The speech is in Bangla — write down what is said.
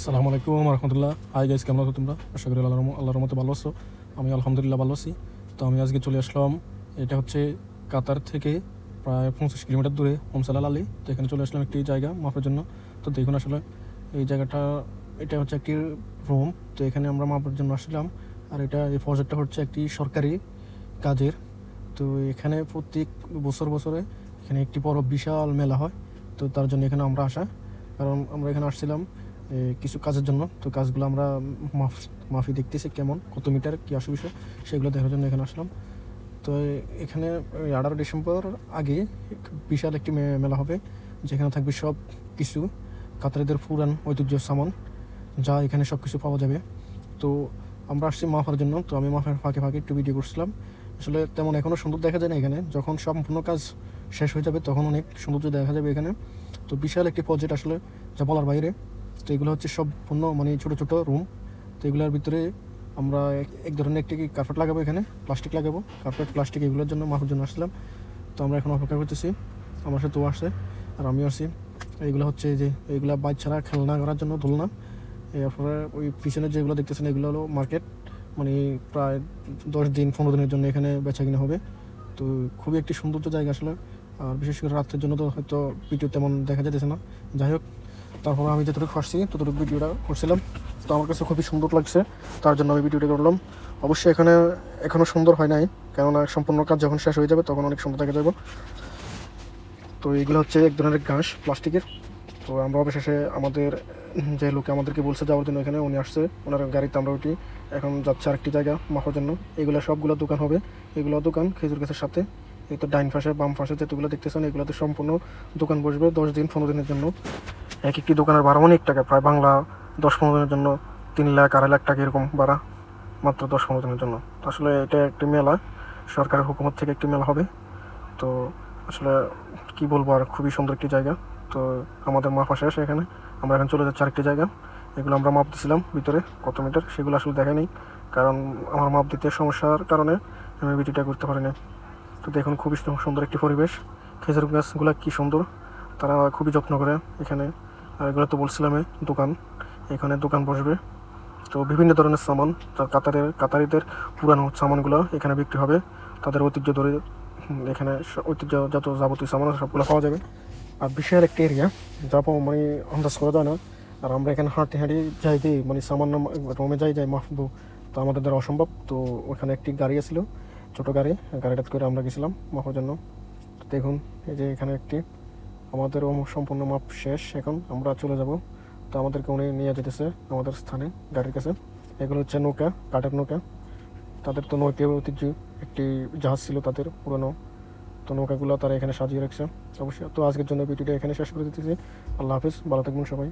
আসসালামু আলাইকুম রহমতুল্লাহ। হাই গাইস, কেমন আছো তোমরা? আশা করি আল্লাহর মতো ভালো আছো। আমি আলহামদুলিল্লাহ ভালো আছি। তো আমি আজকে চলে আসলাম, এটা হচ্ছে কাতার থেকে প্রায় 25 কিলোমিটার দূরে হোমসালাল আলী। তো এখানে চলে আসলাম একটি জায়গা মাপের জন্য। তো দেখুন আসলে এই জায়গাটা, এটা হচ্ছে একটি রুম। তো এখানে আমরা মাপের জন্য আসলাম। আর এই প্রজেক্টটা হচ্ছে একটি সরকারি কাজের। তো এখানে প্রত্যেক বছরে এখানে একটি বড় বিশাল মেলা হয়। তো তার জন্য এখানে আমরা আসা, কারণ আমরা এখানে আসছিলাম কিছু কাজের জন্য। তো কাজগুলো আমরা মাফি দেখতেছি কেমন, কত মিটার, কী বিষয় সেগুলো দেখার জন্য এখানে আসলাম। তো এখানে 18 ডিসেম্বর আগে বিশাল একটি মেলা হবে, যেখানে থাকবে সব কিছু কাতারিদের পুরান ঐতিহ্য সামান, যা এখানে সব কিছু পাওয়া যাবে। তো আমরা আসছি মাফার জন্য। তো আমি মাফের ফাঁকে ফাঁকে একটু ভিডিও করছিলাম। আসলে তেমন এখনও সুন্দর দেখা যায় না এখানে, যখন সম্পূর্ণ কাজ শেষ হয়ে যাবে তখন অনেক সৌন্দর্য দেখা যাবে এখানে। তো বিশাল একটি প্রজেক্ট আসলে, যা বলার বাইরে। তো এগুলো হচ্ছে সম্পূর্ণ মানে ছোটো ছোটো রুম। তো এগুলোর ভিতরে আমরা এক ধরনের একটি কার্পেট লাগাবো, এখানে প্লাস্টিক লাগাবো, কার্পেট প্লাস্টিক এগুলোর জন্য মাফের জন্য আসলাম। তো আমরা এখন অপেক্ষা করতেছি, আমার সাথে ও আসছে আর আমিও আসছি। এইগুলো হচ্ছে যে এইগুলা বাচ্চারা খেলনা করার জন্য দোলনা। এরপরে ওই পিছনে যেগুলো দেখতেছেন এগুলো হলো মার্কেট, মানে প্রায় 10 দিন 15 দিনের জন্য এখানে বেচা কিনা হবে। তো খুবই একটি সৌন্দর্য জায়গা আসলে। আর বিশেষ করে রাত্রের জন্য তো হয়তো ভিডিও তেমন দেখা যেতেছে না। যাই হোক, তারপর আমি যতটুকু আসছি ততটুকু ভিডিওটা করছিলাম। তো আমার কাছে খুবই সুন্দর লাগছে, তার জন্য আমি ভিডিওটা করলাম। অবশ্যই এখানে এখনও সুন্দর হয় নাই, কেননা সম্পূর্ণ কাজ যখন শেষ হয়ে যাবে তখন অনেক সুন্দর দেখা যাবে। তো এইগুলো হচ্ছে এক ধরনের ঘাস প্লাস্টিকের। তো আমরা অবশেষে আমাদের যে লোকে আমাদেরকে বলছে যাওয়ার জন্য, এখানে উনি আসছে, ওনার গাড়িতে আমরা উঠি। এখন যাচ্ছে আরেকটি জায়গা মাপার জন্য। এগুলো সবগুলো দোকান হবে, এগুলো দোকান খেজুর গাছের সাথে। এই তো ডাইন পাশে বাম পাশে যেগুলো দেখতেছেন এগুলোতে সম্পূর্ণ দোকান বসবে 10 দিন 15 দিনের জন্য। এক একটি দোকানের ভাড়া অনেক টাকা, প্রায় বাংলা 10-15 দিনের জন্য 3 লাখ 2.5 লাখ টাকা এরকম ভাড়া, মাত্র 10-15 দিনের জন্য। তো আসলে এটা একটি মেলা, সরকারের হুকুমত থেকে একটি মেলা হবে। তো আসলে কি বলবো, আর খুবই সুন্দর একটি জায়গা। তো আমাদের মাপা শেষ, এখানে আমরা এখন চলে যাচ্ছি আরেকটি জায়গা। এগুলো আমরা মাপ দিছিলাম ভিতরে কত মিটার, সেগুলো আসলে দেখাই নেই, কারণ আমার মাপ দিতে সমস্যার কারণে আমি ভিডিওটা করতে পারি না। তো দেখুন খুবই সুন্দর একটি পরিবেশ, খেজুর গাছগুলো কি সুন্দর, তারা খুবই যত্ন করে এখানে। আর এগুলো তো বলছিলাম দোকান, এখানে দোকান বসবে। তো বিভিন্ন ধরনের সামান, কাতারিদের পুরানো সামানগুলো এখানে বিক্রি হবে। তাদের ঐতিহ্য ধরে এখানে ঐতিহ্য যত যাবতীয় সামান সবগুলো পাওয়া যাবে। আর বিশাল একটা এরিয়া, যা মানে আন্দাজ করা যায় না। আর আমরা এখানে হাঁটি হাঁটি যাই দিই, মানে সামান্য রুমে যাই মাহবু, তো আমাদের দ্বারা অসম্ভব। তো ওখানে একটি গাড়ি আসছিল, ছোটো গাড়ি, গাড়িটাতে করে আমরা গেছিলাম মাপার জন্য। দেখুন এই যে এখানে একটি, আমাদের সম্পূর্ণ মাপ শেষ, এখন আমরা চলে যাব। তো আমাদেরকে উনি নিয়ে যেতেছে আমাদের স্থানে গাড়ির কাছে। এগুলো হচ্ছে নৌকা, কাঠের নৌকা। তাদের তো নৌকা ঐতিহ্য, একটি জাহাজ ছিল তাদের পুরনো। তো নৌকাগুলো তারা এখানে সাজিয়ে রাখছে অবশ্যই। তো আজকের জন্য ভিডিওটা এখানে শেষ করে দিতেছি। আল্লাহ হাফিজ, ভালো থাকবেন সবাই।